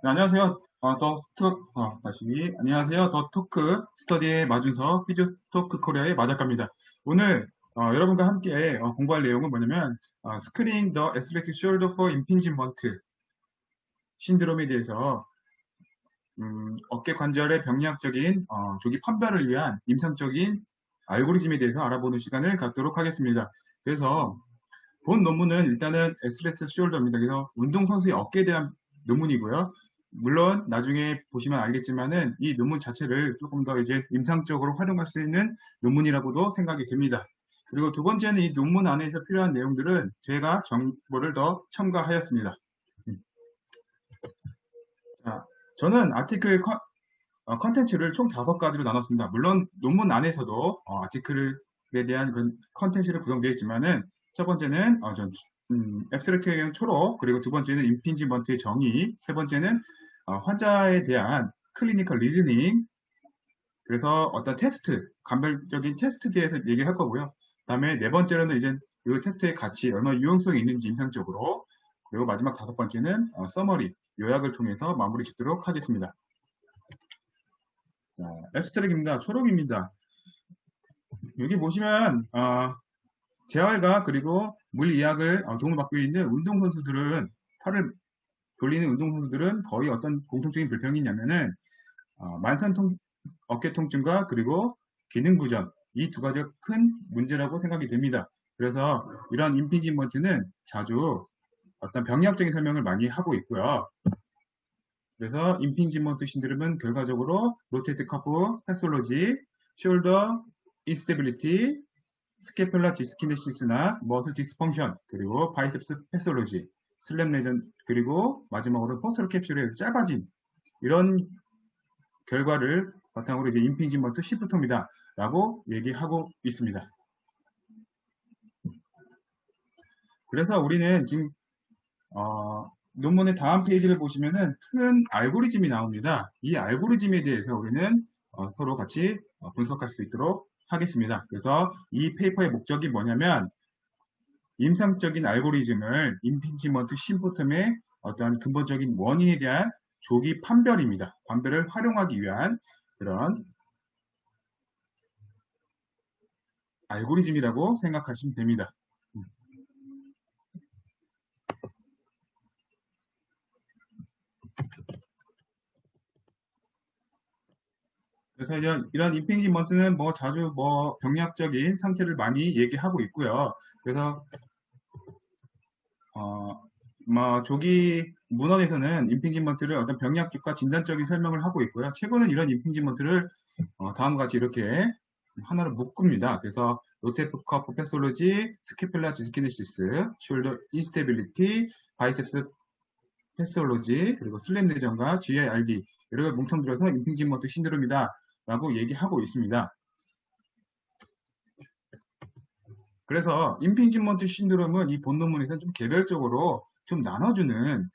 네, 안녕하세요. 안녕하세요. 더 토크 스터디의 마준서 피즈 토크 코리아의 마작가입니다. 오늘 여러분과 함께 공부할 내용은 뭐냐면 스크린 더 에스펙트 숄더 포 임핑지먼트 신드롬에 대해서 어깨 관절의 병리학적인 조기 판별을 위한 임상적인 알고리즘에 대해서 알아보는 시간을 갖도록 하겠습니다. 그래서 본 논문은 일단은 에스렉스 숄더입니다. 그래서 운동선수의 어깨에 대한 논문이고요. 물론 나중에 보시면 알겠지만은 이 논문 자체를 조금 더 이제 임상적으로 활용할 수 있는 논문이라고도 생각이 됩니다. 그리고 두 번째는 이 논문 안에서 필요한 내용들은 제가 정보를 더 첨가하였습니다. 음. 자, 저는 컨텐츠를 총 5가지로 나눴습니다. 물론 논문 안에서도 아티클에 대한 그런 컨텐츠를 구성되어 있지만은 첫 번째는 앱스트랙트에 대한 초록, 그리고 두 번째는 임핑지먼트의 정의, 세 번째는 환자에 대한 클리니컬 리즈닝, 그래서 어떤 테스트, 간별적인 테스트에 대해서 얘기할 거고요. 그다음에 네 번째로는 이제 이 테스트의 가치, 얼마나 유용성이 있는지 임상적으로, 그리고 마지막 다섯 번째는 서머리, 요약을 통해서 마무리 짓도록 하겠습니다. 자, 앱스트랙입니다. 초록입니다. 여기 보시면 재활과 그리고 물리학을 도움을 받고 있는 운동선수들은 팔을 돌리는 운동선수들은 거의 어떤 공통적인 불평이 있냐면은 어깨 통증과 그리고 기능 부전 이 두 가지가 큰 문제라고 생각이 됩니다. 그래서 이런 임피지먼트는 자주 어떤 병리학적인 설명을 많이 하고 있고요. 그래서 임핑지먼트 신드롬은 결과적으로 로테이트 커프 패솔로지, 숄더 인스테빌리티, 스케플라 디스키네시스나 머슬 디스펑션, 그리고 바이셉스 패솔로지, 슬램 레전, 그리고 마지막으로 포스터 캡슐에 짧아진 이런 결과를 바탕으로 이제 임핑지먼트 시프트입니다. 라고 얘기하고 있습니다. 그래서 우리는 지금 논문의 다음 페이지를 보시면은 큰 알고리즘이 나옵니다. 이 알고리즘에 대해서 우리는 서로 같이 분석할 수 있도록 하겠습니다. 그래서 이 페이퍼의 목적이 뭐냐면 임상적인 알고리즘을 임피지먼트 심포텀의 어떤 근본적인 원인에 대한 조기 판별입니다. 판별을 활용하기 위한 그런 알고리즘이라고 생각하시면 됩니다. 그래서 이런 임핑지먼트는 뭐 자주 뭐 병리학적인 상태를 많이 얘기하고 있고요. 그래서 조기 문헌에서는 임핑지먼트를 어떤 병리학적과 진단적인 설명을 하고 있고요. 최근은 이런 임핑지먼트를 다음과 같이 이렇게 하나로 묶습니다. 그래서 로테프커프 패솔로지, 스케필라 디스키네시스, 숄더 인스테빌리티, 바이셉스 패솔로지, 그리고 슬램 내전과 GIRD 이를 뭉텅들어서 임핑지먼트 신드롬이다 라고 얘기하고 있습니다. 그래서 임핑지먼트 신드롬은 이 본논문에서 좀 개별적으로 좀 나눠주는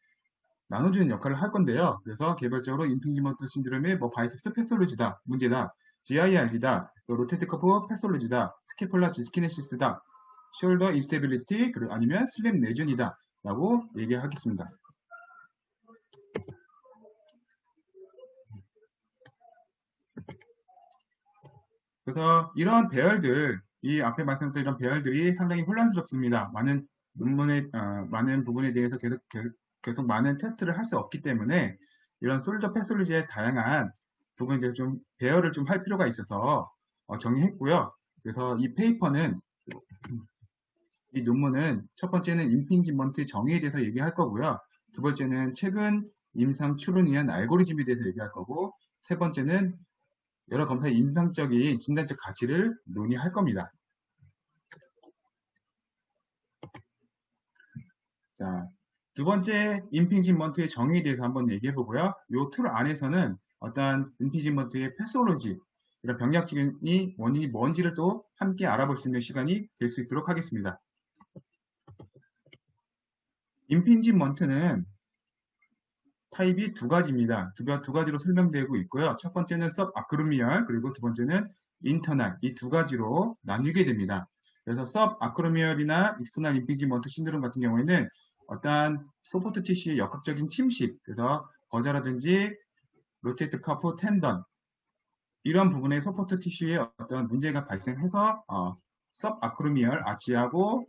역할을 할 건데요. 그래서 개별적으로 임핑지먼트 신드롬의 뭐 바이셉스 패솔로지다, 문제다, GIRD다, 로테트 커프 패솔로지다, 스케폴라 디스키네시스다, 숄더 인스테빌리티, 그리고 아니면 슬램 레전이다 라고 얘기하겠습니다. 그래서 이런 배열들, 이 앞에 말씀드린 이런 배열들이 상당히 혼란스럽습니다. 많은 부분에 대해서 계속 많은 테스트를 할 수 없기 때문에 이런 솔더 패솔로지의 다양한 부분에 대해서 좀 배열을 좀 할 필요가 있어서 정리했고요. 그래서 이 논문은 첫 번째는 임핑지먼트 정의에 대해서 얘기할 거고요. 두 번째는 최근 임상 추론을 위한 알고리즘에 대해서 얘기할 거고, 세 번째는 여러 검사의 임상적인 진단적 가치를 논의할 겁니다. 자, 두 번째 임핑지먼트의 정의에 대해서 한번 얘기해 보고요. 이 툴 안에서는 어떤 임핑지먼트의 패솔로지, 이런 병리학적인 원인이 뭔지를 또 함께 알아볼 수 있는 시간이 될 수 있도록 하겠습니다. 임핑지먼트는 타입이 두 가지입니다. 두 가지로 설명되고 있고요. 첫 번째는 서브아크로미얼, 그리고 두 번째는 인터널, 이 두 가지로 나뉘게 됩니다. 그래서 서브아크로미얼이나 익스터널 임핑지먼트 신드롬 같은 경우에는 어떠한 소프트 티슈의 역학적인 침식, 그래서 거자라든지 로테이트 카프 텐던 이런 부분의 소포트 티슈에 어떤 문제가 발생해서 섭 아크로미얼 아치하고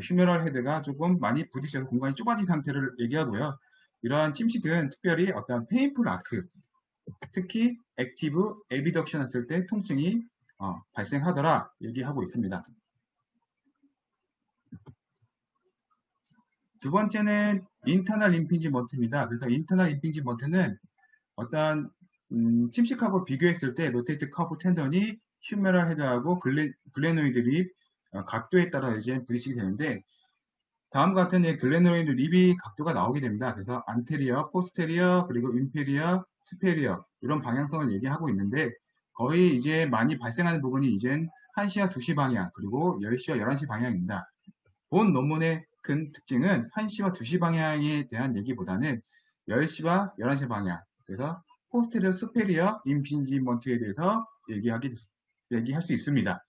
휴메럴 헤드가 조금 많이 부딪혀서 공간이 좁아진 상태를 얘기하고요. 이러한 침식은 특별히 어떤 페인풀 아크, 특히 액티브 에비덕션 했을 때 통증이 발생하더라 얘기하고 있습니다. 두 번째는 인터널 임핑지먼트입니다. 그래서 인터널 임핑지먼트는 어떤 침식하고 비교했을 때 로테이트 커브 텐던이 휴메럴 헤드하고 글레노이드 립 각도에 따라 이제 부딪히게 되는데 다음과 같은 글레노이드 립이 각도가 나오게 됩니다. 그래서 안테리어, 포스테리어, 그리고 인페리어, 스페리어 이런 방향성을 얘기하고 있는데 거의 이제 많이 발생하는 부분이 이젠 1시와 2시 방향 그리고 10시와 11시 방향입니다. 본 논문의 큰 특징은 1시와 2시 방향에 대한 얘기보다는 10시와 11시 방향 그래서 포스테리어, 스페리어, 임핑지먼트에 대해서 얘기할 수 있습니다.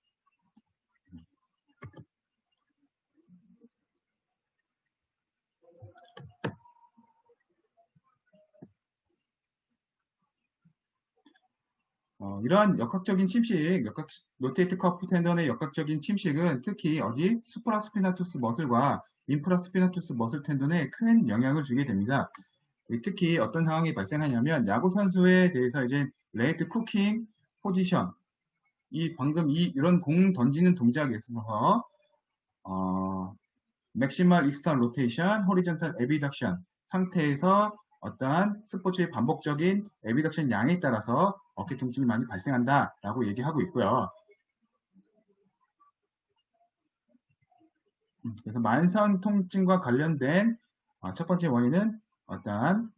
이러한 역학적인 침식, 로테이트 커프 텐던의 역학적인 침식은 특히 어디 수프라스피나투스 머슬과 인프라스피나투스 머슬 텐던에 큰 영향을 주게 됩니다. 특히 어떤 상황이 발생하냐면 야구 선수에 대해서 이제 레이트 쿠킹 포지션 이런 공 던지는 동작에 있어서 맥시멀 익스턴 로테이션, 호리존탈 에비덕션 상태에서 어떠한 스포츠의 반복적인 에비덕션 양에 따라서 어깨 통증이 많이 발생한다라고 얘기하고 있고요. 그래서 만성 통증과 관련된 첫 번째 원인은 어떠한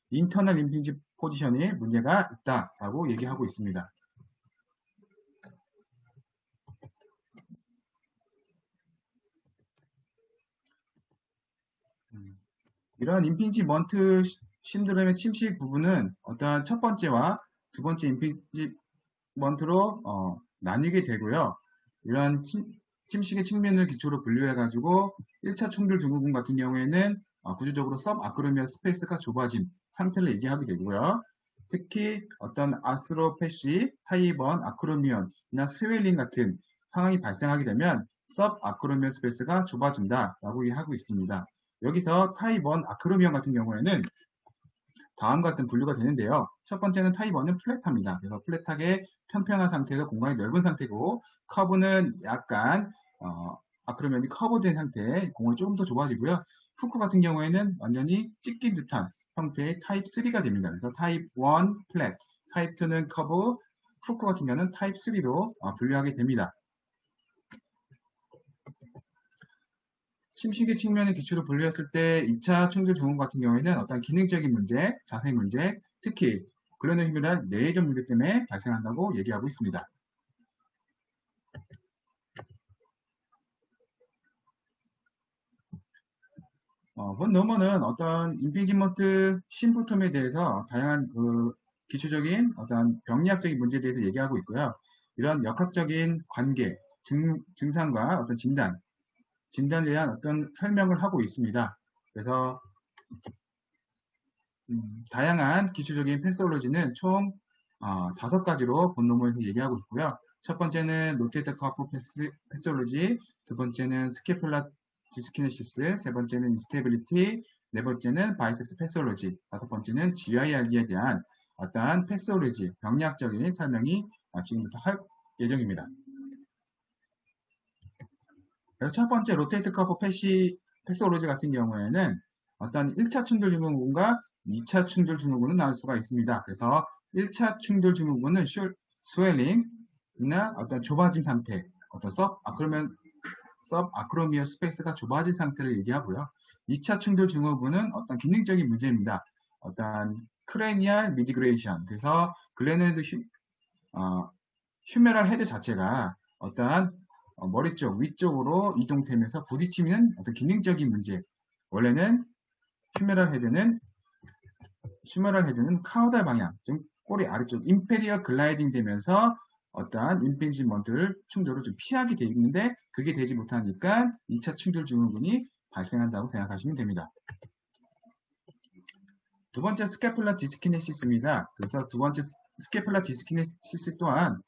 인터널 임핑지 포지션에 문제가 있다라고 얘기하고 있습니다. 이러한 임핑지먼트 신드롬의 침식 부분은 어떠한 첫 번째와 두 번째 임핑지먼트로 나뉘게 되고요. 이러한 침식의 측면을 기초로 분류해가지고 1차 충돌 증후군 같은 경우에는 구조적으로 섭 아크로미어 스페이스가 좁아짐 상태를 얘기하게 되고요. 특히 어떤 아스로패시, 타이번, 아크로미언이나 스웰링 같은 상황이 발생하게 되면 섭 아크로미어 스페이스가 좁아진다라고 얘기하고 있습니다. 여기서 타입 1 아크로미언 같은 경우에는 다음과 같은 분류가 되는데요. 첫 번째는 타입 1은 플랫합니다. 그래서 플랫하게 평평한 상태에서 공간이 넓은 상태고 커브는 약간 아크로미언이 커브된 상태에 공간이 조금 더 좁아지고요. 후크 같은 경우에는 완전히 찢긴 듯한 형태의 타입 3가 됩니다. 그래서 타입 1 플랫, 타입 2는 커브, 후크 같은 경우는 타입 3로 분류하게 됩니다. 침식의 측면의 기초로 분류했을 때 2차 충돌 증후군 같은 경우에는 어떤 기능적인 문제, 자세 문제, 특히 글레노히메랄 내전 문제 때문에 발생한다고 얘기하고 있습니다. 본 논문은 어떤 임피지먼트 심프톰에 대해서 다양한 기초적인 어떤 병리학적인 문제에 대해서 얘기하고 있고요. 이런 역학적인 관계, 증상과 어떤 진단에 대한 어떤 설명을 하고 있습니다. 그래서 다양한 기초적인 패솔로지는 총 5가지로 본 논문에서 얘기하고 있고요. 첫 번째는 로테이터 커프 패솔로지, 두 번째는 스케폴라 디스키네시스, 세 번째는 인스테빌리티, 네 번째는 바이셉스 패솔로지, 다섯 번째는 GIRD에 대한 어떠한 패솔로지, 병리학적인 설명이 지금부터 할 예정입니다. 그래서 첫 번째 로테이트 커프 패솔로지 같은 경우에는 어떤 1차 충돌 증후군과 2차 충돌 증후군은 나올 수가 있습니다. 그래서 1차 충돌 증후군은 스웰링이나 어떤 좁아짐 상태, 어떤 섭 아크로미어 스페이스가 좁아진 상태를 얘기하고요. 2차 충돌 증후군은 어떤 기능적인 문제입니다. 어떤 크레니얼 미디그레이션, 그래서 글레노이드 휴메럴 헤드 자체가 어떠한 머리 쪽 위쪽으로 이동되면서 부딪히는 어떤 기능적인 문제. 원래는 휴메럴 헤드는 카우달 방향, 즉 꼬리 아래쪽 인페리어 글라이딩 되면서 어떠한 임핑지먼트를 충돌을 좀 피하게 되어 있는데 그게 되지 못하니까 2차 충돌 증후군이 발생한다고 생각하시면 됩니다. 두 번째 스캐플라 디스키네시스입니다. 그래서 두 번째 스캐플라 디스키네시스 또한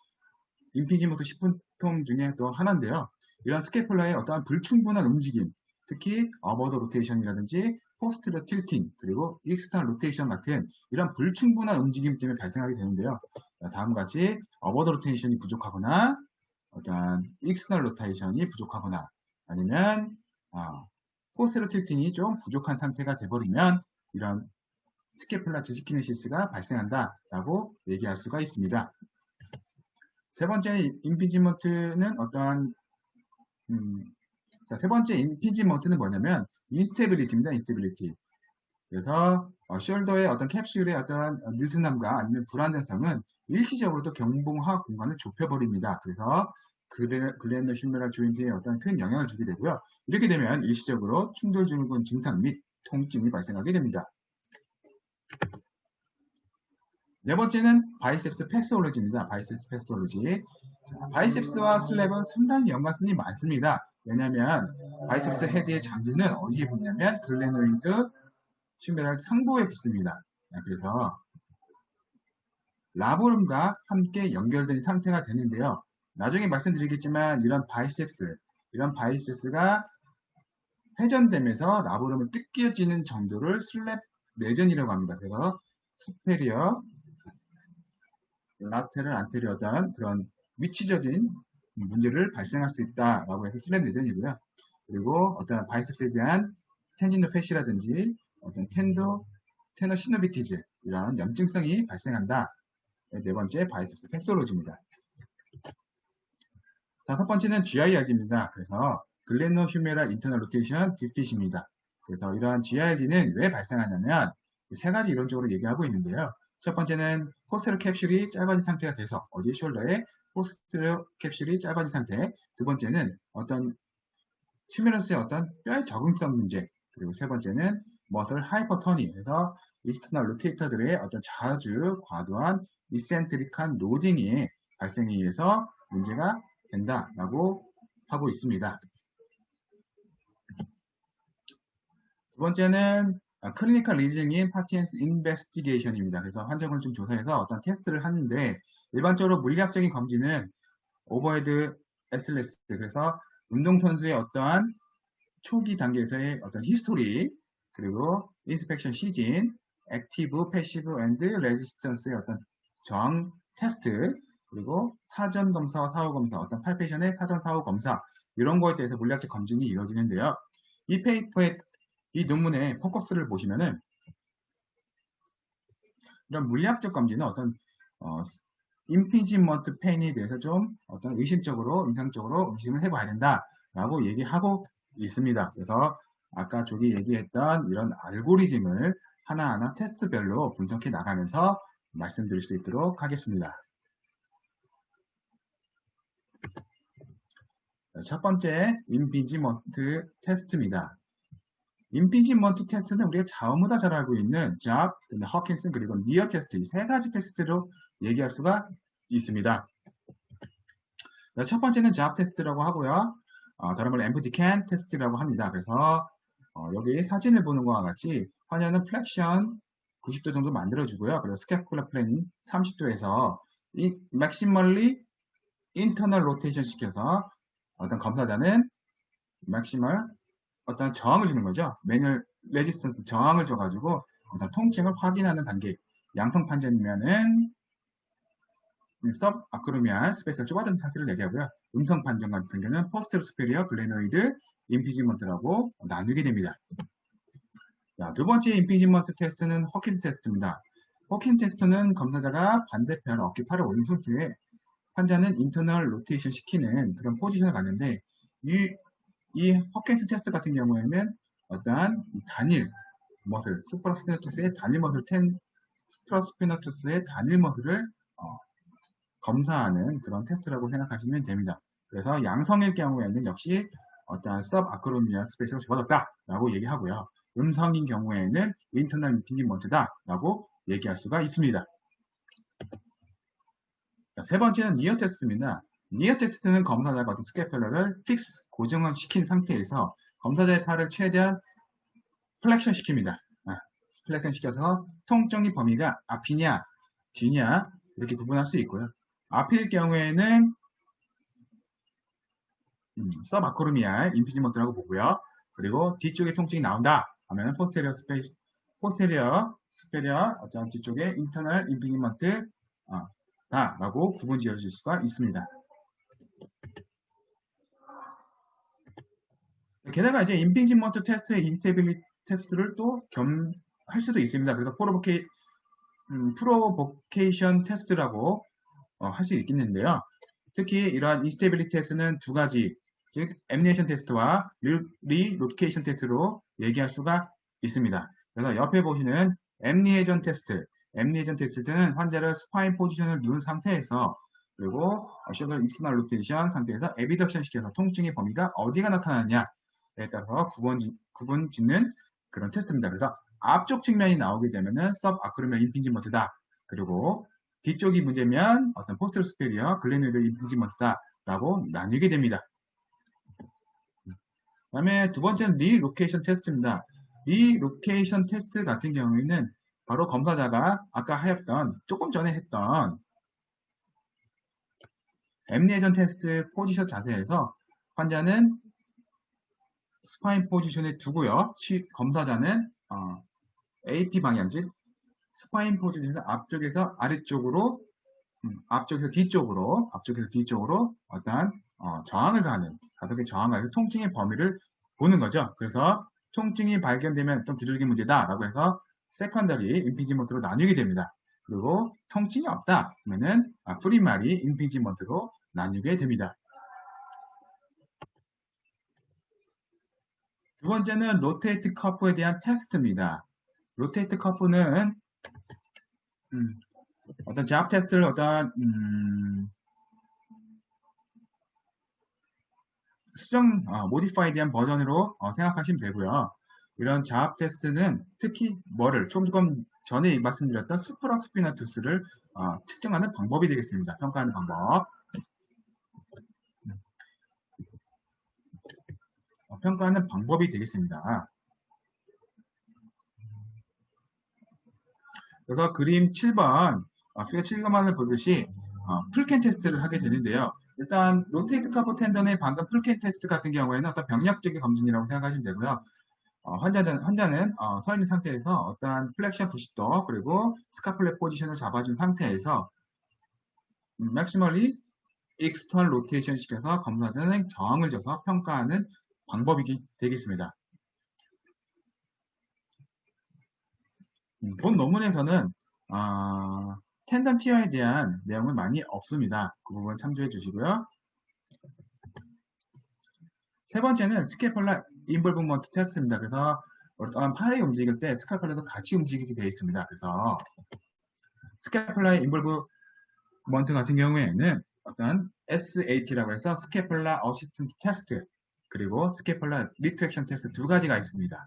임피지먼트 10분통 중에 또 하나인데요. 이런 스캐플라의 어떠한 불충분한 움직임, 특히 어버더 로테이션이라든지 포스트러 틸팅, 그리고 익스턴 로테이션 같은 이런 불충분한 움직임 때문에 발생하게 되는데요. 다음과 같이 어버더 로테이션이 부족하거나 어떠한 익스턴 로테이션이 부족하거나 아니면 포스트러 틸팅이 좀 부족한 상태가 돼버리면 이런 스캐플라 디스키네시스가 발생한다라고 얘기할 수가 있습니다. 세 번째 임피지먼트는 세 번째 임피지먼트는 뭐냐면 인스테빌리티입니다. 인스테빌리티. 그래서 숄더의 어떤 캡슐의 어떤 느슨함과 아니면 불안정성은 일시적으로도 경봉화 공간을 좁혀버립니다. 그래서 글랜더 슈메라 조인트에 어떤 큰 영향을 주게 되고요. 이렇게 되면 일시적으로 충돌 증후군 증상 및 통증이 발생하게 됩니다. 네 번째는 바이셉스 패스올로지입니다. 바이셉스 패스올로지. 바이셉스와 슬랩은 상당히 연관성이 많습니다. 왜냐하면 바이셉스 헤드의 장주는 어디에 붙냐면 글레노이드 슈메랄 상부에 붙습니다. 그래서 라브룸과 함께 연결된 상태가 되는데요. 나중에 말씀드리겠지만 이런 바이셉스가 회전되면서 라브룸을 뜯겨지는 정도를 슬랩 내전이라고 합니다. 그래서 스페리어, 라테럴, 안테리어던 그런 위치적인 문제를 발생할 수 있다라고 해서 슬랩 내전이고요. 그리고 어떤 바이셉스에 대한 텐디노 패시라든지 어떤 테너 시노비티즈 이런 염증성이 발생한다. 네 번째 바이셉스 패솔로지입니다. 다섯 번째는 GIRD입니다. 그래서 글레노 휴메라 인터널 로테이션 디핏입니다. 그래서 이러한 GIRD는 왜 발생하냐면 세 가지 이론적으로 얘기하고 있는데요. 첫 번째는 포스테로 캡슐이 짧아진 상태가 돼서 어디 숄더에 포스테로 캡슐이 짧아진 상태. 두 번째는 어떤 휴메러스의 어떤 뼈의 적응성 문제. 그리고 세 번째는 머슬 하이퍼터니. 그래서 익스터널 로테이터들의 어떤 자주 과도한 이센트릭한 로딩이 발생에 의해서 문제가 된다라고 하고 있습니다. 두 번째는 클리니컬 리즈닝 파티엔스 인베스티게이션입니다. 그래서 환자군을 좀 조사해서 어떤 테스트를 하는데 일반적으로 물리학적인 검진은 오버헤드 SLS 그래서 운동선수의 어떠한 초기 단계에서의 어떤 히스토리 그리고 인스펙션 시즌 액티브, 패시브 앤드 레지스턴스의 어떤 저항 테스트 그리고 사전 검사와 사후 검사 어떤 팔페이션의 사전 사후 검사 이런 거에 대해서 물리학적 검증이 이루어지는데요. 이 페이퍼의 이 논문의 포커스를 보시면은 이런 물리학적 검진은 어떤 임피지먼트 페인에 대해서 좀 어떤 의심적으로 임상적으로 의심을 해봐야 된다라고 얘기하고 있습니다. 그래서 아까 저기 얘기했던 이런 알고리즘을 하나하나 테스트별로 분석해 나가면서 말씀드릴 수 있도록 하겠습니다. 첫 번째 임피지먼트 테스트입니다. 임피지먼트 테스트는 우리가 전부 다 잘 알고 있는 잡, 허킨슨 그리고 니어 테스트 이 세 가지 테스트로 얘기할 수가 있습니다. 첫 번째는 잡 테스트라고 하고요. 다른 말로 엠프티 캔 테스트라고 합니다. 그래서 여기 사진을 보는 것과 같이 환자는 플렉션 90도 정도 만들어주고요. 그리고 스캐플라 플래닝 30도에서 이 맥시멀리 인터널 로테이션 시켜서 어떤 검사자는 맥시멀 어떤 저항을 주는 거죠. 매뉴얼 레지스턴스 저항을 줘가지고 어떤 통증을 확인하는 단계. 양성 판정이면은 섭 아크로미안 스페이스가 좁아진 상태를 얘기하고요. 음성 판정 같은 경우는 포스테로 스페리어 글레노이드 임피지먼트라고 나누게 됩니다. 자, 두 번째 임피지먼트 테스트는 허킨스 테스트입니다. 허킨스 테스트는 검사자가 반대편 어깨 팔을 올린 상태에 환자는 인터널 로테이션 시키는 그런 포지션을 갖는데 이 허킨스 테스트 같은 경우에는 어떠한 단일 머슬, 수프라스피너투스의 단일 머슬, 수프라스피너투스의 단일 머슬을 검사하는 그런 테스트라고 생각하시면 됩니다. 그래서 양성일 경우에는 역시 어떠한 섭 아크로미아 스페이스가 좁아졌다라고 얘기하고요. 음성인 경우에는 인터널 임피지먼트다라고 얘기할 수가 있습니다. 자, 세 번째는 니어 테스트입니다. 니어 테스트는 검사자가 어떤 스캐플러를 픽스, 고정시킨 상태에서 검사자의 팔을 최대한 플렉션 시킵니다. 플렉션 시켜서 통증의 범위가 앞이냐, 뒤냐 이렇게 구분할 수 있고요. 앞일 경우에는 서브아크로미알 임피지먼트라고 보고요. 그리고 뒤쪽에 통증이 나온다 하면 포스테리어 스페리어 어쩌면 뒤쪽에 인터널 임피지먼트 다라고 구분 지어줄 수가 있습니다. 게다가 이제 임피지먼트 테스트의 인스테빌리티 테스트를 또 할 수도 있습니다. 그래서 프로보케이션 테스트라고 할 수 있겠는데요. 특히 이러한 인스테빌리티 테스트는 두 가지, 즉 엠니에이션 테스트와 리로케이션 테스트로 얘기할 수가 있습니다. 그래서 옆에 보시는 엠니에이션 테스트는 환자를 스파인 포지션을 누른 상태에서 그리고 숄더 익스터널 로테이션 상태에서 에비덕션 시켜서 통증의 범위가 어디가 나타나느냐에 따라서 구분 짓는 그런 테스트입니다. 그래서 앞쪽 측면이 나오게 되면은 서브아크로미얼 임피지먼트다. 그리고 뒤쪽이 문제면 어떤 포스테리어 스페리어 글레노이드 임피지먼트다라고 나뉘게 됩니다. 그 다음에 두 번째는 리로케이션 테스트입니다. 리로케이션 테스트 같은 경우에는 바로 검사자가 아까 하였던 조금 전에 했던 엠니에이션 테스트 포지션 자세에서 환자는 스파인 포지션에 두고요. 검사자는 AP 방향, 즉 스파인 포지션에서 앞쪽에서 아래쪽으로, 앞쪽에서 뒤쪽으로 어떠한 저항을 가하는, 가속의 저항을 가해서 통증의 범위를 보는 거죠. 그래서 통증이 발견되면 또 두들기 문제다라고 해서 세컨더리 임피지먼트로 나뉘게 됩니다. 그리고 통증이 없다 그러면은 프리마리 임피지먼트로 나뉘게 됩니다. 두 번째는 로테이트 커프에 대한 테스트입니다. 로테이트 커프는 어떤 제압 테스트를 어떤 수정 모디파이드한 버전으로 생각하시면 되고요. 이런 자압 테스트는 특히 조금 전에 말씀드렸던 수프라스피나투스를 측정하는 방법이 되겠습니다. 평가하는 방법. 평가하는 방법이 되겠습니다. 그래서 그림 7번, 피겨 7번을 보듯이 풀캔 테스트를 하게 되는데요. 일단 로테이트 카프 텐던의 방금 풀캔 테스트 같은 경우에는 어떤 병력적인 검진이라고 생각하시면 되고요. 환자는 서 있는 상태에서 어떠한 플렉션 90도 그리고 스카플렛 포지션을 잡아준 상태에서 맥시멀리 익스터널 로테이션 시켜서 검사자는 저항을 줘서 평가하는 방법이 되겠습니다. 본 논문에서는 텐던 티어에 대한 내용은 많이 없습니다. 그 부분 참조해 주시고요. 세 번째는 스캐폴라 인볼브먼트 테스트입니다. 그래서 어떤 팔이 움직일 때 스캐폴라도 같이 움직이게 되어 있습니다. 그래서 스캐폴라 인볼브먼트 같은 경우에는 어떤 SAT라고 해서 스캐폴라 어시스턴트 테스트 그리고 스캐폴라 리트랙션 테스트 두 가지가 있습니다.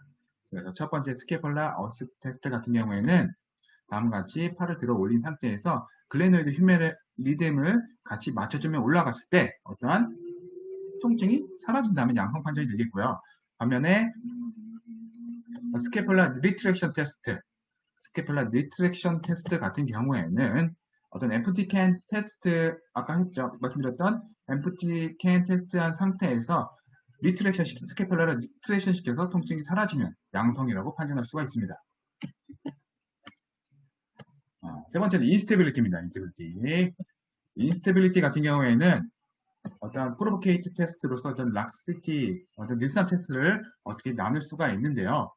그래서 첫 번째 스캐폴라 어시스턴트 테스트 같은 경우에는 다음과 같이 팔을 들어 올린 상태에서 글레노이드 휴메럴 리듬을 같이 맞춰주면 올라갔을 때 어떠한 통증이 사라진다면 양성 판정이 되겠고요. 반면에 스캐폴라 리트랙션 테스트 같은 경우에는 어떤 엠프티 캔 테스트 아까 말씀드렸던 엠프티 캔 테스트한 상태에서 스캐폴라를 리트랙션 시켜서 통증이 사라지면 양성이라고 판정할 수가 있습니다. 세 번째는 인스테빌리티입니다. 인스테빌리티 같은 경우에는 어떤 프로보케이트 테스트로서 어떤 락시티, 어떤 늘상 테스트를 어떻게 나눌 수가 있는데요.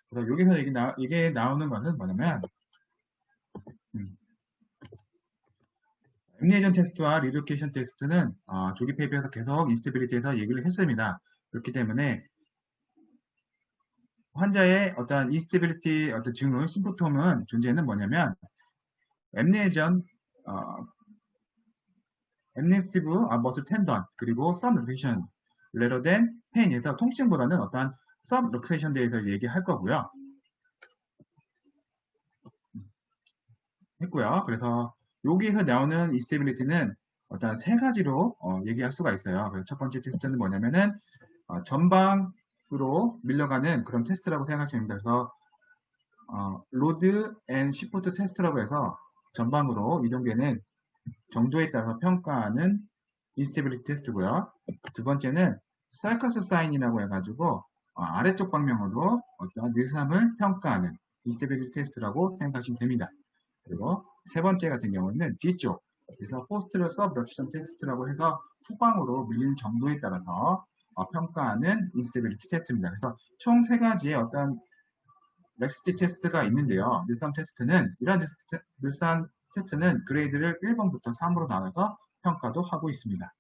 그래서 여기서 이게 나오는 것은 뭐냐면 엠니에이션 테스트와 리로케이션 테스트는 조기 페이퍼에서 계속 인스테빌리티에서 얘기를 했습니다. 그렇기 때문에 환자의 어떤 인스테빌리티 어떤 증후, 심프톰은 존재는 뭐냐면 엠네시브 머슬 텐던 그리고 서브럭세이션 레러된 페인에서 통증보다는 어떠한 서브럭세이션 대해서 얘기할 거고요. 했고요. 그래서 여기에서 나오는 인스테빌리티는 어떤 세 가지로 얘기할 수가 있어요. 그래서 첫 번째 테스트는 뭐냐면은 전방으로 밀려가는 그런 테스트라고 생각하시면 됩니다. 그래서 로드 앤 시프트 테스트라고 해서 전방으로 이동되는 정도에 따라서 평가하는 인스테빌리티 테스트고요. 두 번째는 사이커스 사인이라고 해가지고 아래쪽 방향으로 어떤 느슨함을 평가하는 인스테빌리티 테스트라고 생각하시면 됩니다. 그리고 세 번째 같은 경우는 뒤쪽, 그래서 포스트럴 서브럭션 테스트라고 해서 후방으로 밀리는 정도에 따라서 평가하는 인스테빌리티 테스트입니다. 그래서 총 세 가지의 어떤 렉시티 테스트가 있는데요. 느슨함 테스트는 이러한 느슨함 테스트는 그레이드를 1번부터 3으로 나눠서 평가도 하고 있습니다.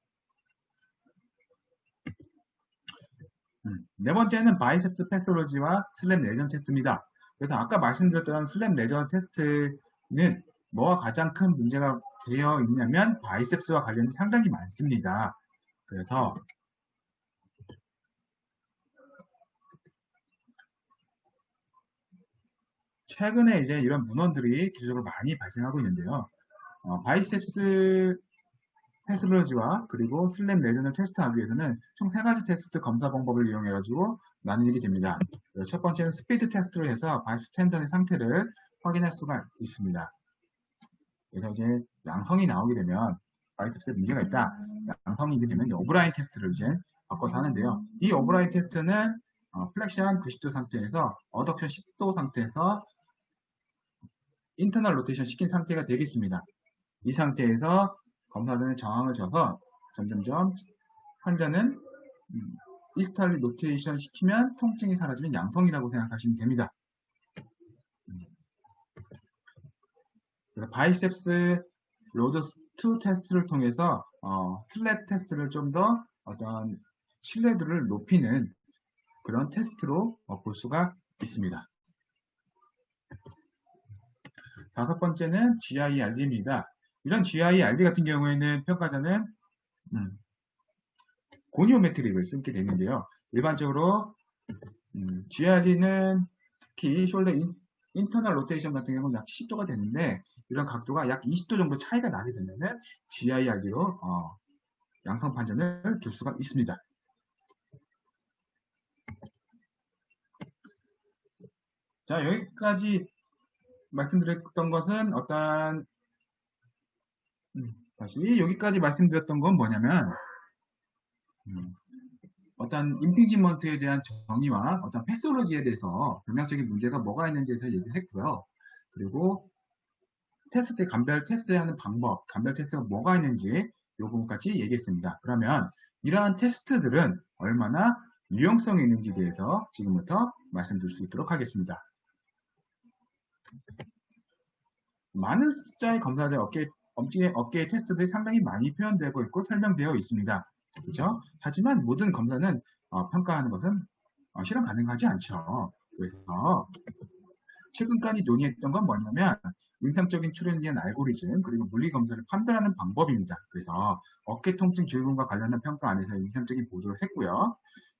네 번째는 바이셉스 패솔로지와 슬랩 레전 테스트입니다. 그래서 아까 말씀드렸던 슬랩 레전 테스트는 뭐가 가장 큰 문제가 되어 있냐면 바이셉스와 관련이 상당히 많습니다. 그래서 최근에 이제 이런 문헌들이 기술적으로 많이 발생하고 있는데요. 바이셉스 패스로지와 그리고 슬랩 레전을 테스트하기 위해서는 총 세 가지 테스트 검사 방법을 이용해가지고 나누게 됩니다. 첫 번째는 스피드 테스트를 해서 바이셉스 텐던의 상태를 확인할 수가 있습니다. 그래서 이제 양성이 나오게 되면 바이셉스에 문제가 있다. 양성이 되면 오브라인 테스트를 이제 바꿔서 하는데요. 이 오브라인 테스트는 플렉션 90도 상태에서 어덕션 10도 상태에서 인터널 로테이션 시킨 상태가 되겠습니다. 이 상태에서 검사자는 저항을 줘서 점점점 환자는 이스탈리 로테이션 시키면 통증이 사라지면 양성이라고 생각하시면 됩니다. 바이셉스 로드 2 테스트를 통해서 슬랩 테스트를 좀 더 어떤 신뢰도를 높이는 그런 테스트로 볼 수가 있습니다. 다섯 번째는 GIRD입니다. 이런 GIRD 같은 경우에는 평가자는 고니오메트릭을 쓰게 되는데요. 일반적으로 GIRD는 특히 숄더 인터널 로테이션 같은 경우는 약 70도가 되는데 이런 각도가 약 20도 정도 차이가 나게 되면은 GIRD로 양성 판정을 줄 수가 있습니다. 자, 여기까지 말씀드렸던 것은 다시 여기까지 말씀드렸던 건 뭐냐면 어떤 임피지먼트에 대한 정의와 어떤 패솔로지에 대해서 병약적인 문제가 뭐가 있는지에 대해서 얘기를 했고요. 그리고 테스트, 감별 테스트하는 방법, 감별 테스트가 뭐가 있는지 이 부분까지 얘기했습니다. 그러면 이러한 테스트들은 얼마나 유용성이 있는지에 대해서 지금부터 말씀드릴 수 있도록 하겠습니다. 많은 숫자의 검사자 업계의 테스트들이 상당히 많이 표현되고 있고 설명되어 있습니다. 그렇죠? 하지만 모든 검사는 평가하는 것은 실현 가능하지 않죠. 그래서 최근까지 논의했던 건 뭐냐면 임상적인 출현에 대한 알고리즘 그리고 물리 검사를 판별하는 방법입니다. 그래서 어깨 통증 질문과 관련한 평가 안에서 임상적인 보조를 했고요.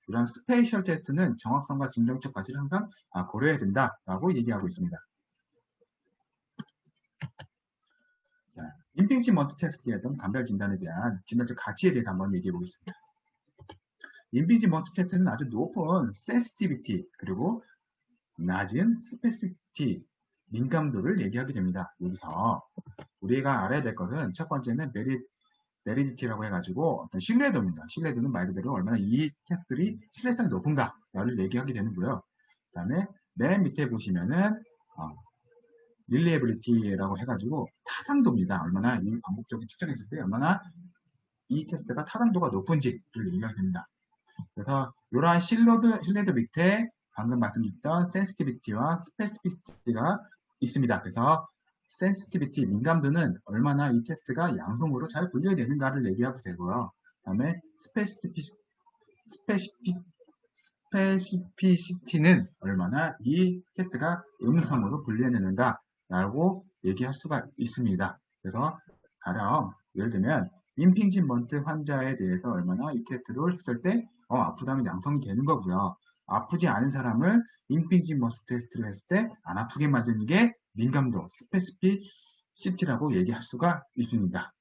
이런 스페이셜 테스트는 정확성과 진정적 가치를 항상 고려해야 된다라고 얘기하고 있습니다. 자, 임핑지먼트 테스트에 대한 감별 진단에 대한 진단적 가치에 대해서 한번 얘기해 보겠습니다. 임핑지먼트 테스트는 아주 높은 센시티비티 그리고 낮은 스페시티 민감도를 얘기하게 됩니다. 여기서 우리가 알아야 될 것은 첫 번째는 메리디티라고 해가지고 어떤 신뢰도입니다. 신뢰도는 말 그대로 얼마나 이 테스트들이 신뢰성이 높은가를 얘기하게 되는고요. 그 다음에 맨 밑에 보시면은 릴리에빌리티라고 해가지고 타당도입니다. 얼마나 이 반복적인 측정했을 때 얼마나 이 테스트가 타당도가 높은지를 얘기하게 됩니다. 그래서 이러한 신뢰도 밑에 방금 말씀드렸던 센시티비티와 스페시피시티가 있습니다. 그래서 센시티비티, 민감도는 얼마나 이 테스트가 양성으로 잘 분류가 되는가를 얘기하고 되고요. 그 다음에 스페시피시티는 얼마나 이 테스트가 음성으로 분류해내는가라고 얘기할 수가 있습니다. 그래서 가령 예를 들면 임핑지먼트 환자에 대해서 얼마나 이 테스트를 했을 때 아프다면 양성이 되는 거고요. 아프지 않은 사람을 임핑지먼트 테스트를 했을 때 안 아프게 만드는 게 민감도, 스페시피시티라고 얘기할 수가 있습니다.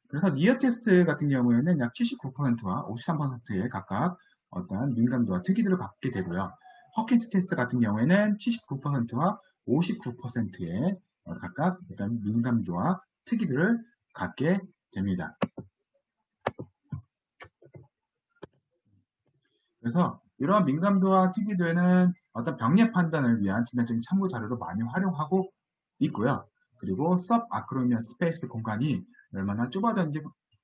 그래서 니어 테스트 같은 경우에는 약 79%와 53%에 각각 어떤 민감도와 특이도를 갖게 되고요. 허킨스 테스트 같은 경우에는 79%와 59%의 각각 어떤 민감도와 특이도를 갖게 됩니다. 그래서 이러한 민감도와 특이도에는 어떤 병리 판단을 위한 진단적인 참고 자료로 많이 활용하고 있고요. 그리고 서브아크로미얼 스페이스 공간이 얼마나 좁아졌는지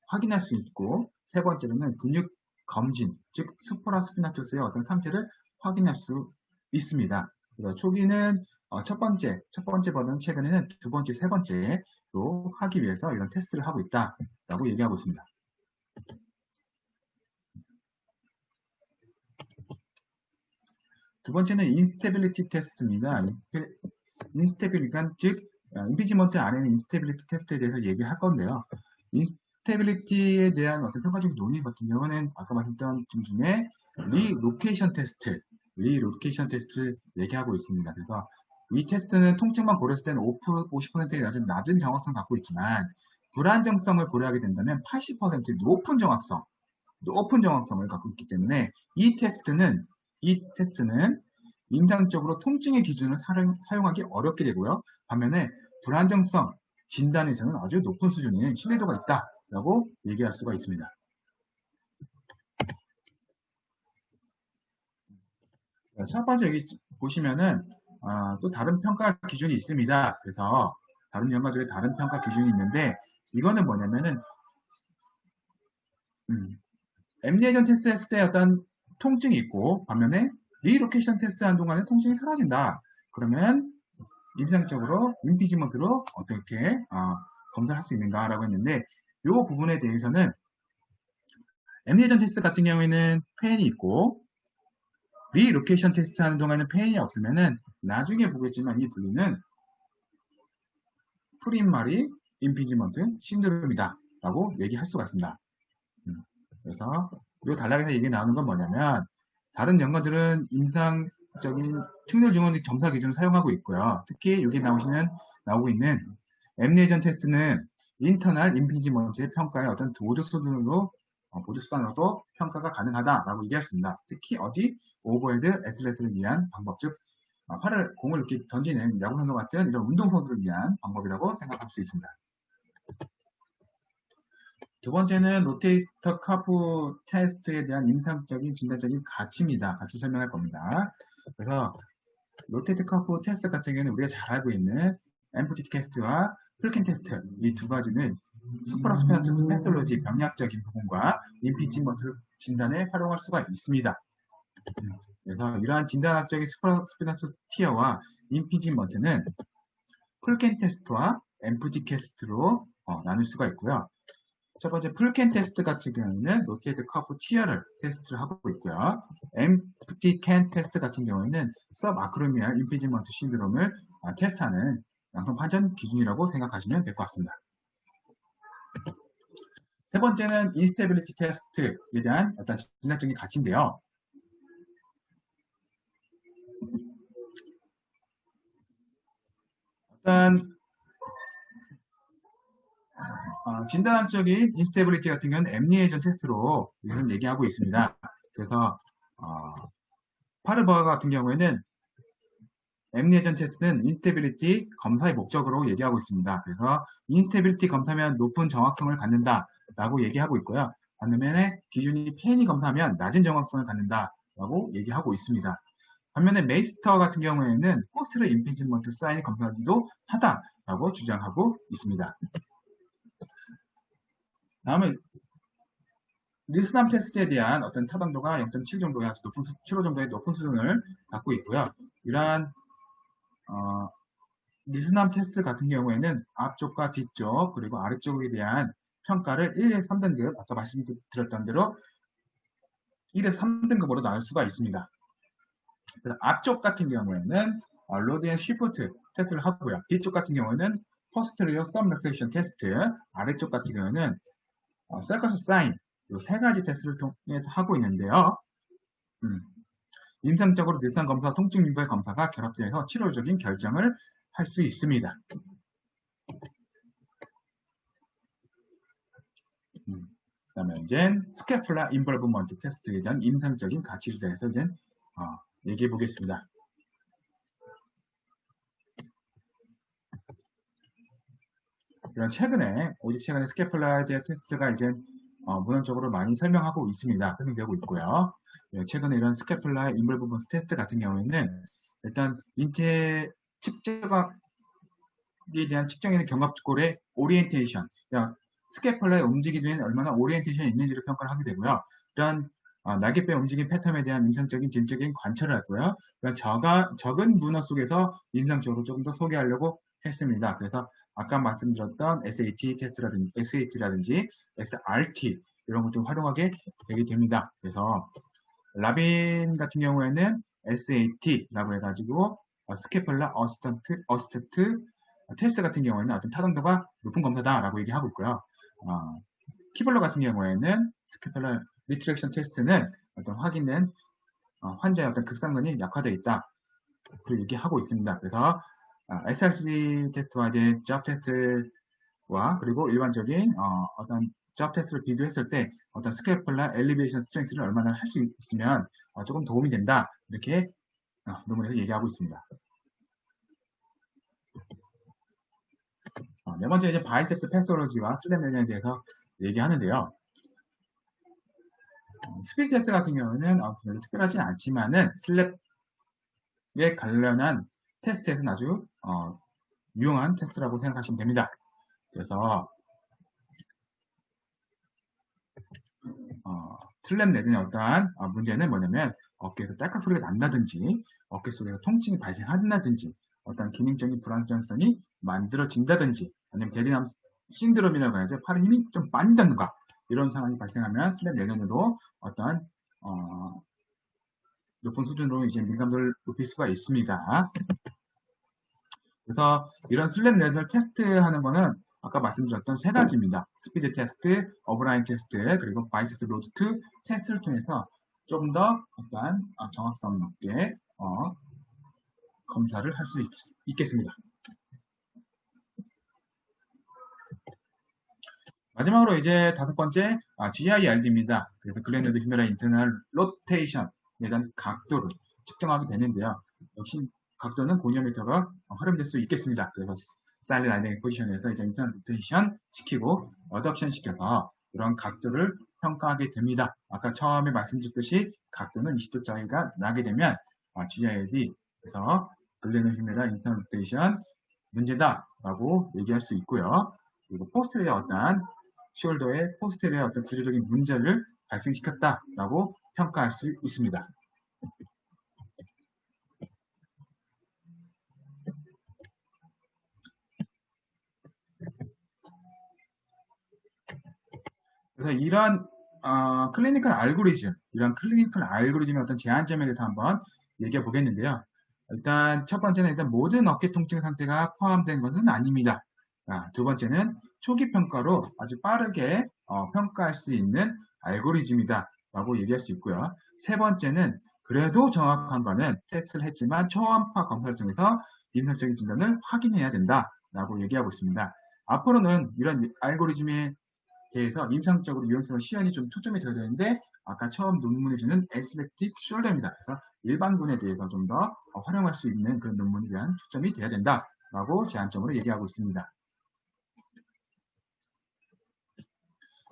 확인할 수 있고, 세 번째로는 근육 검진, 즉 수포라스피나투스의 어떤 상태를 확인할 수 있습니다. 그래서 초기는 첫 번째보다는 최근에는 두 번째, 세 번째로 하기 위해서 이런 테스트를 하고 있다라고 얘기하고 있습니다. 두 번째는 인스테빌리티 테스트입니다. 인스테빌리티가 즉 임피지먼트 안에는 인스테빌리티 테스트에 대해서 얘기할 건데요. 인스테빌리티에 대한 어떤 평가적인 논의 같은 경우는 아까 말씀드렸던 중에 리로케이션 테스트를 얘기하고 있습니다. 그래서 이 테스트는 통증만 고려했을 때는 50%의 낮은 정확성 갖고 있지만 불안정성을 고려하게 된다면 80% 높은 정확성을 갖고 있기 때문에 이 테스트는 임상적으로 통증의 기준을 사용하기 어렵게 되고요. 반면에 불안정성 진단에서는 아주 높은 수준의 신뢰도가 있다라고 얘기할 수가 있습니다. 첫 번째 여기 보시면은 또 다른 평가 기준이 있습니다. 그래서 다른 연가 중에 다른 평가 기준이 있는데 이거는 뭐냐면은 엠리에전 테스트 했을 때 어떤 통증이 있고 반면에 리로케이션 테스트 한 동안에 통증이 사라진다. 그러면 임상적으로 임피지먼트로 어떻게 검사를 할 수 있는가라고 했는데 이 부분에 대해서는 엠리에전 테스트 같은 경우에는 페인이 있고 리로케이션 테스트 하는 동안에는 페인이 없으면은 나중에 보겠지만 이 분류는 프린마리 임피지먼트 신드롬이다 라고 얘기할 수가 있습니다. 그래서 이 단락에서 얘기 나오는 건 뭐냐면 다른 연구들은 임상적인 특률 증후군 점사 기준을 사용하고 있고요. 특히 여기 나오고 있는 엠리에전 테스트는 인터널 임피지먼트의 평가의 어떤 보조수단으로도 평가가 가능하다라고 얘기했습니다. 특히 오버헤드 SLS를 위한 방법, 즉 공을 이렇게 던지는 야구선수 같은 이런 운동선수를 위한 방법이라고 생각할 수 있습니다. 두 번째는 로테이터 카프 테스트에 대한 임상적인 진단적인 가치입니다. 같이 설명할 겁니다. 그래서 로테이터 카프 테스트 같은 경우는 우리가 잘 알고 있는 엠프티 테스트와 플킨 테스트 이 두 가지는 수퍼라스피나투스 패솔로지 병리학적인 부분과 임피지먼트 진단에 활용할 수가 있습니다. 그래서 이러한 진단학적인 수퍼라스피나투스 티어와 임피지먼트는 플킨 테스트와 엠프티 테스트로 나눌 수가 있고요. 첫 번째 풀캔 테스트 같은 경우는 로테이트 커브 티어를 테스트를 하고 있고요. 엠프티 캔 테스트 같은 경우에는 서브아크로미얼 임피지먼트 신드롬을 테스트하는 양성 판정 기준이라고 생각하시면 될 것 같습니다. 세 번째는 인스테빌리티 테스트에 대한 어떤 진단적인 가치인데요. 어떤 진단학적인 인스테빌리티 같은 경우는 엠리에이전 테스트로 이런 얘기하고 있습니다. 그래서 파르버 같은 경우에는 엠리에이전 테스트는 인스테빌리티 검사의 목적으로 얘기하고 있습니다. 그래서 인스테빌리티 검사면 높은 정확성을 갖는다라고 얘기하고 있고요. 반면에 기준이 페인이 검사하면 낮은 정확성을 갖는다라고 얘기하고 있습니다. 반면에 메이스터 같은 경우에는 포스트 임피지먼트 사인 검사도 하다라고 주장하고 있습니다. 다음은 리스남 테스트에 대한 어떤 타당도가 0.7 정도의 아주 높은 7호 정도의 높은 수준을 갖고 있고요. 이러한 리스남 테스트 같은 경우에는 앞쪽과 뒤쪽 그리고 아래쪽에 대한 평가를 1에서 3등급 아까 말씀드렸던 대로 1에서 3등급으로 나눌 수가 있습니다. 그래서 앞쪽 같은 경우에는 로드 앤 쉬프트 테스트를 하고요. 뒤쪽 같은 경우에는 포스테리어 서브렉세이션 테스트, 아래쪽 같은 경우에는 셀커스 사인 이 세 가지 테스트를 통해서 하고 있는데요. 임상적으로 늘상 검사와 통증 유발 검사가 결합되어서 치료적인 결정을 할 수 있습니다. 그다음에 이제 스캐플라 인벌브먼트 테스트에 대한 임상적인 가치에 대해서 이제 얘기해 보겠습니다. 오직 최근에 스캐플라에 대한 테스트가 이제 문헌적으로 많이 설명되고 있고요. 최근에 이런 스캐플라 인벌브먼트 테스트 같은 경우에는 일단 인체 측정학에 대한 측정에는 견갑골의 오리엔테이션, 스캐플라의 움직임에는 얼마나 오리엔테이션이 있는지를 평가를 하게 되고요. 이런 날개뼈 움직임 패턴에 대한 임상적인 질적인 관찰을 하고요. 적은 문헌 속에서 임상적으로 조금 더 소개하려고 했습니다. 그래서 아까 말씀드렸던 SAT라든지 SRT 이런 것도 활용하게 되게 됩니다. 그래서 라빈 같은 경우에는 SAT라고 해가지고 스캐플라 어시스턴트 테스트 같은 경우에는 어떤 타당도가 높은 검사다라고 얘기하고 있고요. 키블러 같은 경우에는 스캐플라 리트렉션 테스트는 어떤 확인된 환자의 어떤 극상근이 약화되어 있다. 그 얘기하고 있습니다. 그래서 SRC 테스트와 이제 잡 테스트와 그리고 일반적인 어떤 잡 테스트를 비교했을 때 어떤 스캐플라 엘리베이션 스트렝스를 얼마나 할 수 있으면 조금 도움이 된다. 이렇게 논문에서 얘기하고 있습니다. 네 번째 이제 바이셉스 패스올로지와 슬랩 내전에 대해서 얘기하는데요. 스피드 테스트 같은 경우는 별로 특별하진 않지만은 슬랩에 관련한 테스트에서는 아주 유용한 테스트라고 생각하시면 됩니다. 그래서 슬랩 내전의 어떠한 문제는 뭐냐면 어깨에서 딸깍 소리가 난다든지 어깨 속에서 통증이 발생한다든지 어떤 기능적인 불안정성이 만들어진다든지 아니면 대리남 신드롬이라고 해야죠. 팔에 힘이 좀 빠진다든가 이런 상황이 발생하면 슬랩 내전으로 어떠한 높은 수준으로 이제 민감도를 높일 수가 있습니다. 그래서 이런 슬랩 내전 테스트하는 거는 아까 말씀드렸던 세 가지입니다. 스피드 테스트, 어브라인 테스트, 그리고 바이셉스 로드 2 테스트를 통해서 좀 더 어떤 정확성 높게 검사를 할 수 있겠습니다. 마지막으로 이제 다섯 번째 GIRD입니다. 그래서 글랜드 휴메럴 인터널 로테이션에 대한 각도를 측정하게 되는데요. 역시 각도는 고니오미터가 활용될 수 있겠습니다. 그래서 사일리 라이딩 포지션에서 이제 인터널 로테이션 시키고 어덕션 시켜서 이런 각도를 평가하게 됩니다. 아까 처음에 말씀드렸듯이 각도는 20도 차이가 나게 되면 GIRD 그래서 글랜드 휴메럴 인터널 로테이션 문제다라고 얘기할 수 있고요. 그리고 포스트의 어떤 숄더의 포스트의 어떤 구조적인 문제를 발생시켰다라고 평가할 수 있습니다. 그래서 이런 클리니컬 알고리즘의 어떤 제한점에 대해서 한번 얘기해 보겠는데요. 일단 첫 번째는 일단 모든 어깨 통증 상태가 포함된 것은 아닙니다. 두 번째는 초기 평가로 아주 빠르게 평가할 수 있는 알고리즘이다 라고 얘기할 수 있고요. 세 번째는 그래도 정확한 거는 테스트를 했지만 초음파 검사를 통해서 임상적인 진단을 확인해야 된다 라고 얘기하고 있습니다. 앞으로는 이런 알고리즘에 대해서 임상적으로 유용성을 시연이 좀 초점이 되어야 되는데 아까 처음 논문에 주는 에스렉틱 숄더입니다. 그래서 일반군에 대해서 좀 더 활용할 수 있는 그런 논문에 대한 초점이 되어야 된다라고 제한점으로 얘기하고 있습니다.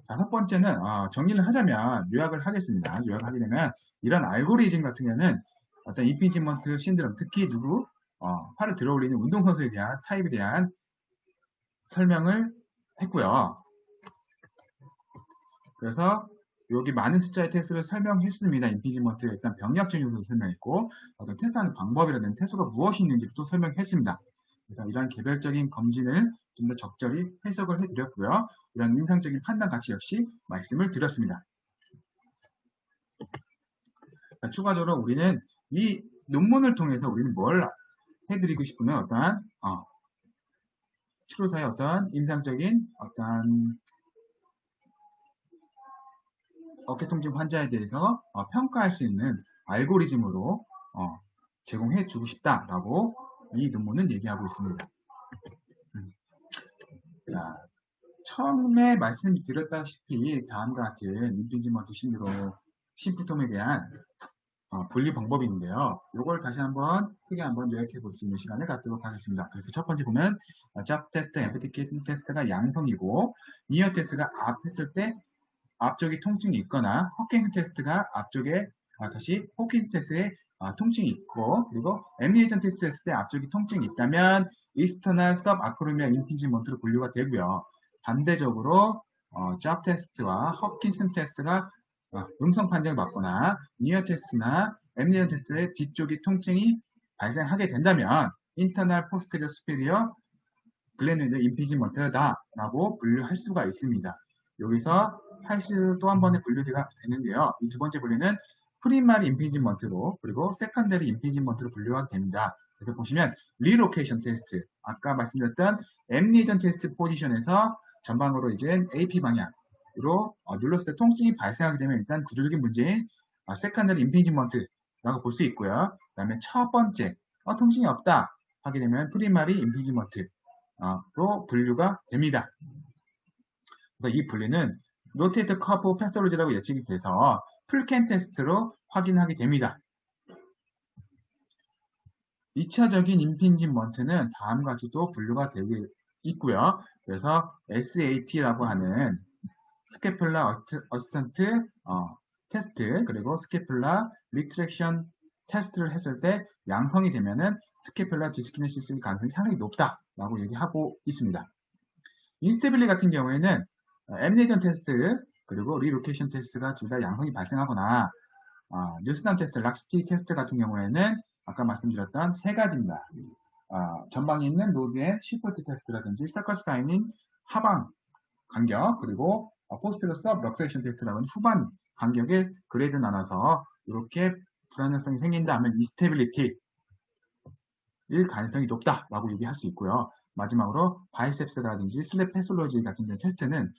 다섯 번째는 정리를 하자면 요약을 하겠습니다. 요약을 하게 되면 이런 알고리즘 같은 경우는 어떤 임피지먼트 신드롬 특히 팔을 들어 올리는 운동선수에 대한 타입에 대한 설명을 했고요. 그래서 여기 많은 숫자의 테스트를 설명했습니다. 임피지먼트 일단 병약적 요소를 설명했고 어떤 테스트하는 방법이라든지 테스트가 무엇이 있는지를 또 설명했습니다. 그래서 이러한 개별적인 검진을 좀 더 적절히 해석을 해드렸고요. 이런 임상적인 판단 가치 역시 말씀을 드렸습니다. 추가적으로 우리는 이 논문을 통해서 우리는 뭘 해드리고 싶으면 어떠한 치료사의 어떠한 임상적인 어떠한 어깨통증 환자에 대해서 평가할 수 있는 알고리즘으로 제공해 주고 싶다라고 이 논문은 얘기하고 있습니다. 자, 처음에 말씀드렸다시피 다음과 같은 임피지먼트 신드롬 심프톰에 대한 분리 방법이 있는데요. 이걸 다시 한번 크게 한번 요약해 볼 수 있는 시간을 갖도록 하겠습니다. 그래서 첫 번째 보면 잡 테스트, 엠프티케이팅 테스트가 양성이고 니어 테스트가 앞했을 때 앞쪽에 통증이 있거나 호킨스 테스트가 앞쪽에 다시 호킨스 테스트에 통증이 있고 그리고 엠니에이션 테스트 했을 때 앞쪽에 통증이 있다면 이스터널 섭 아크로미아 임피지먼트로 분류가 되고요. 반대적으로 잡 테스트와 허킨슨 테스트가 음성 판정을 받거나 니어 테스트나 엠니에이션 테스트의 뒤쪽이 통증이 발생하게 된다면 인터널 포스테리어 스페리어 글래누lar 임피지먼트다 라고 분류할 수가 있습니다. 여기서 또 한 번의 분류가 되는데요. 이 두 번째 분류는 프리마리 임피지먼트로 그리고 세컨더리 임피지먼트로 분류가 됩니다. 그래서 보시면 리로케이션 테스트 아까 말씀드렸던 엠니에이션 테스트 포지션에서 전방으로 이제 AP 방향으로 눌렀을 때 통증이 발생하게 되면 일단 구조적인 문제인 세컨더리 임피지먼트라고 볼 수 있고요. 그 다음에 첫 번째 통증이 없다 하게 되면 프리마리 임피지먼트로 분류가 됩니다. 그래서 이 분류는 로테이트 커브 패스톨로지라고 예측이 돼서 풀캔 테스트로 확인하게 됩니다. 2차적인 임피지먼트는 다음과 같이 또 분류가 되고 있고요. 그래서 SAT라고 하는 스케플라 어시스턴트 테스트 그리고 스케플라 리트랙션 테스트를 했을 때 양성이 되면은 스케플라 디스키네시스 가능성이 상당히 높다라고 얘기하고 있습니다. 인스테빌리 같은 경우에는 엠니에이션 테스트 그리고 리로케이션 테스트가 둘 다 양성이 발생하거나 뉴스남 테스트, 락시티 테스트 같은 경우에는 아까 말씀드렸던 세 가지입니다. 전방에 있는 노드의 시프트 테스트라든지 서커스 사인인 하방 간격 그리고 포스트로 섭 럭세이션 테스트라는 후반 간격의 그레이드 나눠서 이렇게 불안정성이 생긴다면 인스테빌리티일 가능성이 높다라고 얘기할 수 있고요. 마지막으로 바이셉스라든지 슬랩 패솔로지 같은 테스트는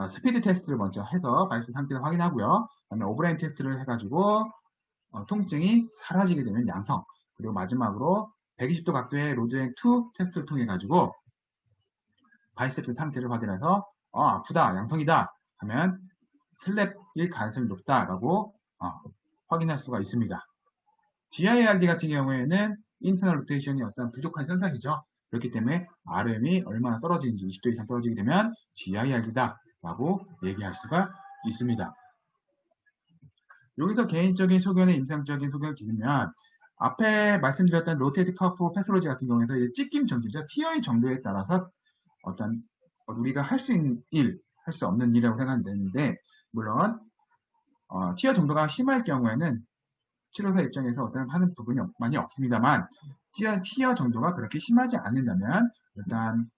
스피드 테스트를 먼저 해서 바이셉스 상태를 확인하고요. 그다음에 오브라인 테스트를 해가지고 통증이 사라지게 되면 양성 그리고 마지막으로 120도 각도의 로드행 2 테스트를 통해 가지고 바이셉스 상태를 확인해서 아프다 양성이다 하면 슬랩일 가능성이 높다라고 확인할 수가 있습니다. GIRD 같은 경우에는 인터널 로테이션이 어떤 부족한 현상이죠. 그렇기 때문에 RM이 얼마나 떨어지는지 20도 이상 떨어지게 되면 GIRD다 라고 얘기할 수가 있습니다. 여기서 개인적인 소견의 임상적인 소견을 드리면 앞에 말씀드렸던 로테이트 커프 패솔로지 같은 경우에서 찢김 정도죠. TI 정도에 따라서 어떤 우리가 할 수 있는 일, 할 수 없는 일이라고 생각되는데 물론 티어 정도가 심할 경우에는 치료사 입장에서 어떤 하는 부분이 많이 없습니다만 티어 정도가 그렇게 심하지 않는다면 일단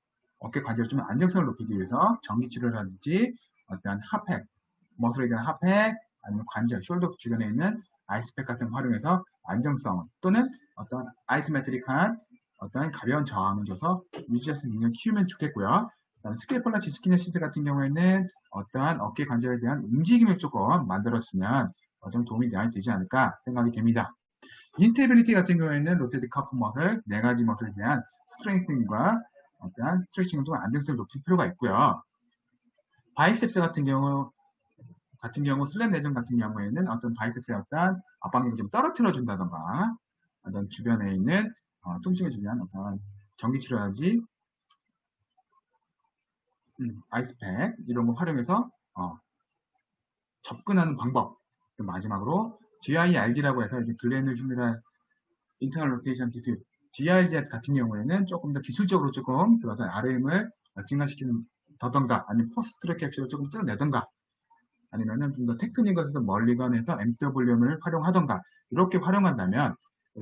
어깨 관절을 좀 안정성을 높이기 위해서 전기 치료라든지 어떤 핫팩, 머슬에 대한 핫팩 아니면 관절, 숄더 주변에 있는 아이스팩 같은 거 활용해서 안정성 또는 어떤 아이스메트릭한 어떤 가벼운 저항을 줘서 유지할 수 있는 능력을 키우면 좋겠고요. 스케이폴라 디스키네시스 같은 경우에는 어떠한 어깨 관절에 대한 움직임을 조금 만들어주면 좀 도움이 많이 되지 않을까 생각이 됩니다. 인스테빌리티 같은 경우에는 로테이트 커프 머슬, 네 가지 머슬에 대한 스트렝싱과 어떠한 스트레칭을 좀 안정성을 높일 필요가 있고요. 바이셉스 같은 경우 슬랩 내전 같은 경우에는 어떤 바이셉스의 어떤 압박력을 좀 떨어뜨려 준다던가 어떤 주변에 있는 통증을 주기 위한 어떤 전기 치료라든지 아이스팩 이런 거 활용해서 접근하는 방법. 마지막으로 GIRD라고 해서 이제 글래누lar 인터널 로테이션 테스트 GIRD 같은 경우에는 조금 더 기술적으로 조금 들어서 RM을 증가시키는 더던가 아니면 포스트로 캡슐을 조금 뜯어내던가 아니면은 좀 더 테크닉에서 멀리건에서 MWM을 활용하던가 이렇게 활용한다면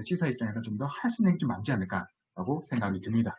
치사 입장에서 좀 더 할 수 있는 게 좀 많지 않을까라고 생각이 듭니다.